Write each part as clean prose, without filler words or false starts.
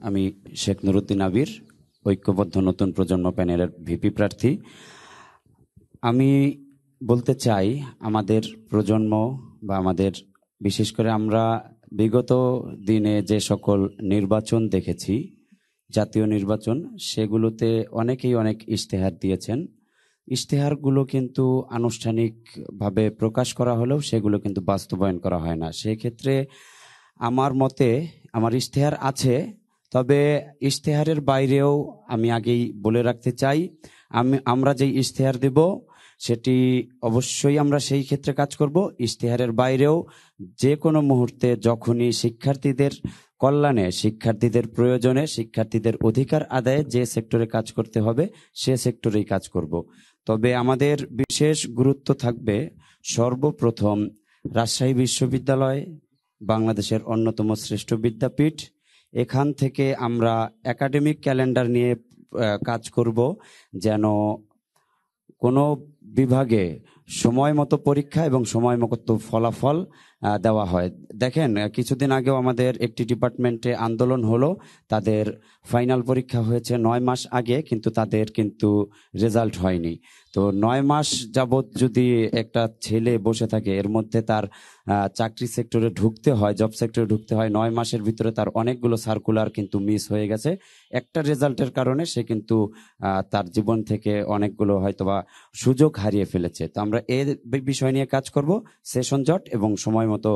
আমি শেখ নুরুদ্দিন আবির, ঐক্যবদ্ধ নতুন প্রজন্ম প্যানেলের ভিপি প্রার্থী। আমি বলতে চাই, আমাদের প্রজন্ম বা আমাদের বিশেষ করে আমরা বিগত দিনে যে সকল নির্বাচন দেখেছি, জাতীয় নির্বাচন, সেগুলোতে অনেকেই অনেক ইশতেহার দিয়েছেন। ইশতেহারগুলো কিন্তু আনুষ্ঠানিকভাবে প্রকাশ করা হলেও সেগুলো কিন্তু বাস্তবায়ন করা হয় না। সেক্ষেত্রে আমার মতে আমার ইশতেহার আছে, তবে ইশতেহারের বাইরেও আমি আগেই বলে রাখতে চাই, আমরা যেই ইশতেহার দেব সেটি অবশ্যই আমরা সেই ক্ষেত্রে কাজ করব। ইশতেহারের বাইরেও যে কোনো মুহূর্তে যখনই শিক্ষার্থীদের কল্যাণে, শিক্ষার্থীদের প্রয়োজনে, শিক্ষার্থীদের অধিকার আদায়ে যে সেক্টরে কাজ করতে হবে সে সেক্টরেই কাজ করব। তবে আমাদের বিশেষ গুরুত্ব থাকবে সর্বপ্রথম রাজশাহী বিশ্ববিদ্যালয়, বাংলাদেশের অন্যতম শ্রেষ্ঠ বিদ্যাপীঠ। এখান থেকে আমরা একাডেমিক ক্যালেন্ডার নিয়ে কাজ করব, যেন কোনো বিভাগে সময় মতো পরীক্ষা এবং সময় মতো ফলাফল দেওয়া হয়। দেখেন, কিছুদিন আগেও আমাদের একটি ডিপার্টমেন্টে আন্দোলন হলো, তাদের ফাইনাল পরীক্ষা হয়েছে 9 মাস আগে, কিন্তু তাদের কিন্তু রেজাল্ট হয়নি। তো 9 মাস যাবৎ যদি একটা ছেলে বসে থাকে, এর মধ্যে তার চাকরি সেক্টরে ঢুকতে হয়, জব সেক্টরে ঢুকতে হয়, 9 মাসের ভিতরে তার অনেকগুলো সার্কুলার কিন্তু মিস হয়ে গেছে একটা রেজাল্টের কারণে। সে কিন্তু তার জীবন থেকে অনেকগুলো হয়তোবা সুযোগ হারিয়ে ফেলেছে। তো আমরা এই বিষয় নিয়ে কাজ করব, সেশন জট এবং সময় মতো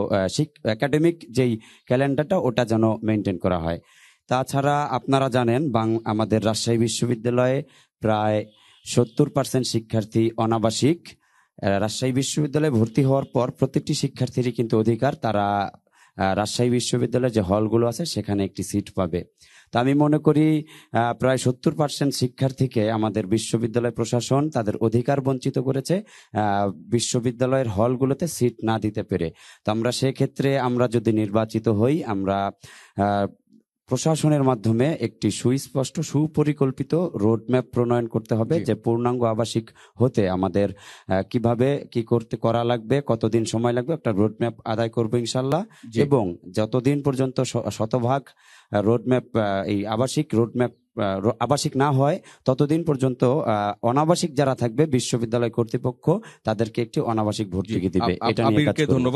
একাডেমিক যেই ক্যালেন্ডারটা ওটা যেন মেনটেন করা হয়। তাছাড়া আপনারা জানেন, আমাদের রাজশাহী বিশ্ববিদ্যালয়ে প্রায় 70% শিক্ষার্থী অনাবাসিক। রাজশাহী বিশ্ববিদ্যালয়ে ভর্তি হওয়ার পর প্রত্যেকটি শিক্ষার্থীরই কিন্তু অধিকার, তারা রাজশাহী বিশ্ববিদ্যালয়ের যে হলগুলো আছে সেখানে একটি সিট পাবে। তা আমি মনে করি প্রায় 70% শিক্ষার্থীকে আমাদের বিশ্ববিদ্যালয় প্রশাসন তাদের অধিকার বঞ্চিত করেছে বিশ্ববিদ্যালয়ের হলগুলোতে সিট না দিতে পেরে। তো আমরা সেক্ষেত্রে আমরা যদি নির্বাচিত হই, আমরা প্রশাসনের মাধ্যমে একটি সুস্পষ্ট সুপরিকল্পিত রোডম্যাপ প্রণয়ন করতে হবে, যে পূর্ণাঙ্গ আবাসিক হতে আমাদের কিভাবে কি করা লাগবে, কতদিন সময় লাগবে, একটা রোডম্যাপ আদায় করবো ইনশাল্লাহ। এবং যতদিন পর্যন্ত শতভাগ রোডম্যাপ এই আবাসিক রোডম্যাপ আবাসিক না হয়, ততদিন পর্যন্ত অনাবাসিক যারা থাকবে বিশ্ববিদ্যালয় কর্তৃপক্ষ তাদেরকে একটি অনাবাসিক ভর্তুকি দিবে। এটা নিয়ে কাজ করব।